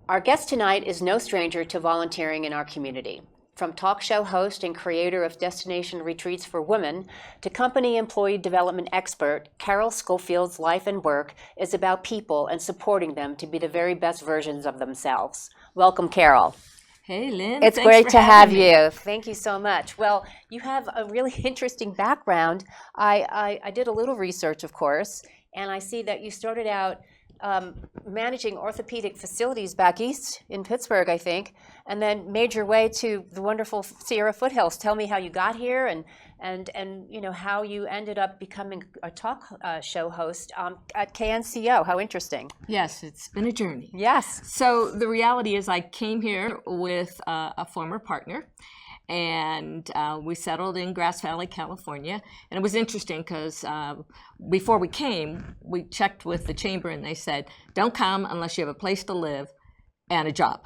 Our guest tonight is no stranger to volunteering in our community. From talk show host and creator of Destination Retreats for Women to company employee development expert, Carol Scofield's life and work is about people and supporting them to be the very best versions of themselves. Welcome, Carol. Hey, Lynn. It's great to have you. Thank you so much. Well, you have a really interesting background. I did a little research, of course, and I see that you started out managing orthopedic facilities back east in Pittsburgh, I think, and then made your way to the wonderful Sierra foothills. Tell me how you got here and you know how you ended up becoming a talk show host at KNCO. How interesting. Yes, it's been a journey. Yes. So the reality is I came here with a former partner, and we settled in Grass Valley, California. And it was interesting because before we came, we checked with the chamber and they said, don't come unless you have a place to live and a job.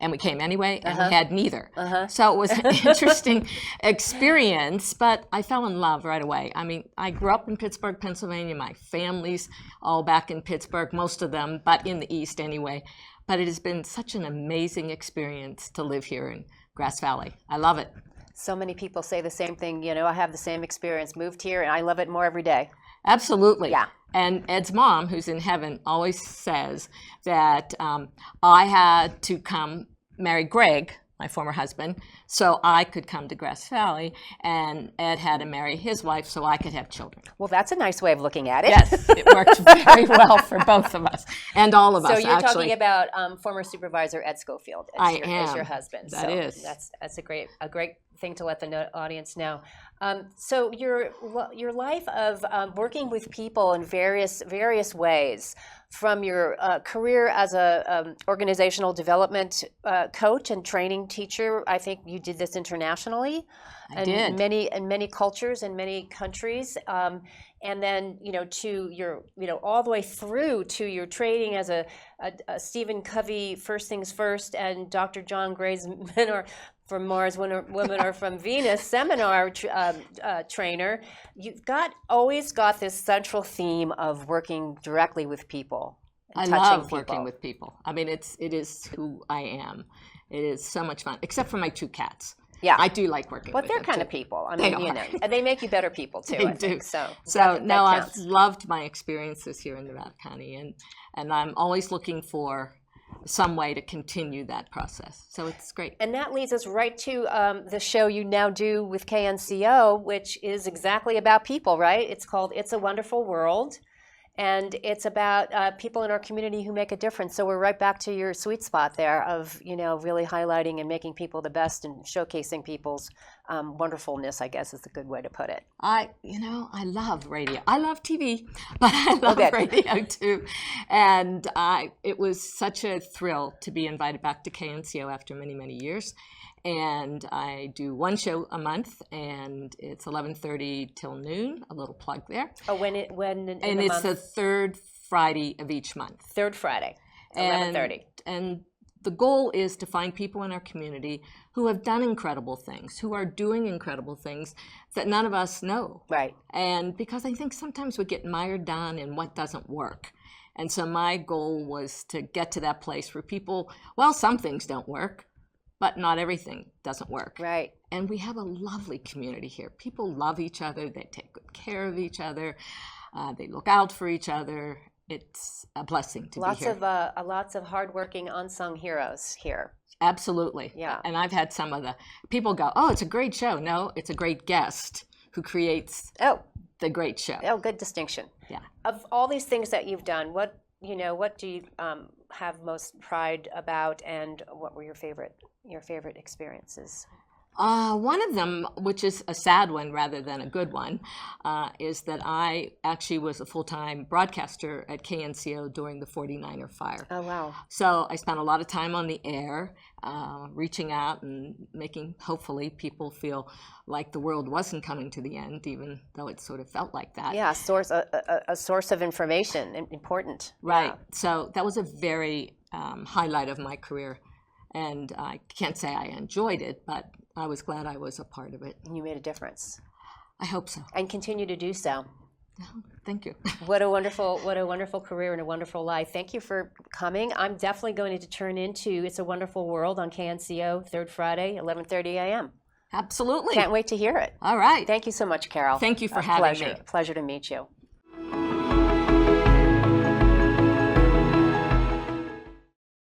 And we came anyway, and we had neither. So it was an interesting experience, but I fell in love right away. I mean, I grew up in Pittsburgh, Pennsylvania. My family's all back in Pittsburgh, most of them, but in the East anyway. But it has been such an amazing experience to live here in Grass Valley. I love it. So many people say the same thing. You know, I have the same experience. Moved here, and I love it more every day. Absolutely. Yeah. And Ed's mom, who's in heaven, always says that I had to come marry Greg, my former husband, so I could come to Grass Valley, and Ed had to marry his wife so I could have children. Well, that's a nice way of looking at it. Yes, it worked very well for both of us, and all of us, actually. So you're actually. talking about former supervisor Ed Scofield as your husband. That is. That's a great thing to let the audience know. So your life of working with people in various ways, from your career as a organizational development coach and training teacher. I think you did this internationally. I did. In many cultures and many countries. And then, to your, all the way through to your training as a Stephen Covey, First Things First, and Dr. John Gray's Men Are from Mars, Women Are from Venus seminar trainer. You've always got this central theme of working directly with people. I love working with people. I mean, it is who I am. It is so much fun, except for my two cats. Yeah, I do like working with them. But they're kind of people. I mean, and they make you better people too. They do. So no, I've loved my experiences here in Nevada County, and I'm always looking for some way to continue that process. So it's great. And that leads us right to the show you now do with KNCO, which is exactly about people, right? It's called It's a Wonderful World. And it's about people in our community who make a difference. So we're right back to your sweet spot there of, really highlighting and making people the best and showcasing people's wonderfulness, I guess is a good way to put it. I love radio. I love TV, but I love radio too. And it was such a thrill to be invited back to KNCO after many, many years. And I do one show a month, and it's 11:30 till noon. A little plug there. Oh, when and it's the third Friday of each month. Third Friday, 11:30. And the goal is to find people in our community who have done incredible things, who are doing incredible things that none of us know. Right. And because I think sometimes we get mired down in what doesn't work. And so my goal was to get to that place where people, some things don't work, but not everything doesn't work. Right. And we have a lovely community here. People love each other. They take good care of each other. They look out for each other. It's a blessing to be here. Lots of hardworking unsung heroes here. Absolutely. Yeah. And I've had some of the people go, oh, it's a great show. No, it's a great guest who creates the great show. Oh, good distinction. Yeah. Of all these things that you've done, what do you have most pride about, and what were your favorite experiences? One of them, which is a sad one rather than a good one, is that I actually was a full-time broadcaster at KNCO during the 49er fire. Oh, wow. So I spent a lot of time on the air, reaching out and making, hopefully, people feel like the world wasn't coming to the end, even though it sort of felt like that. Yeah, a source of information, important. Right. Yeah. So that was a very highlight of my career. And I can't say I enjoyed it, but I was glad I was a part of it. And you made a difference. I hope so. And continue to do so. Thank you. What a wonderful career and a wonderful life. Thank you for coming. I'm definitely going to turn into It's a Wonderful World on KNCO, third Friday, 11:30 a.m. Absolutely. Can't wait to hear it. All right. Thank you so much, Carol. Thank you for A having pleasure. me. Pleasure to meet you.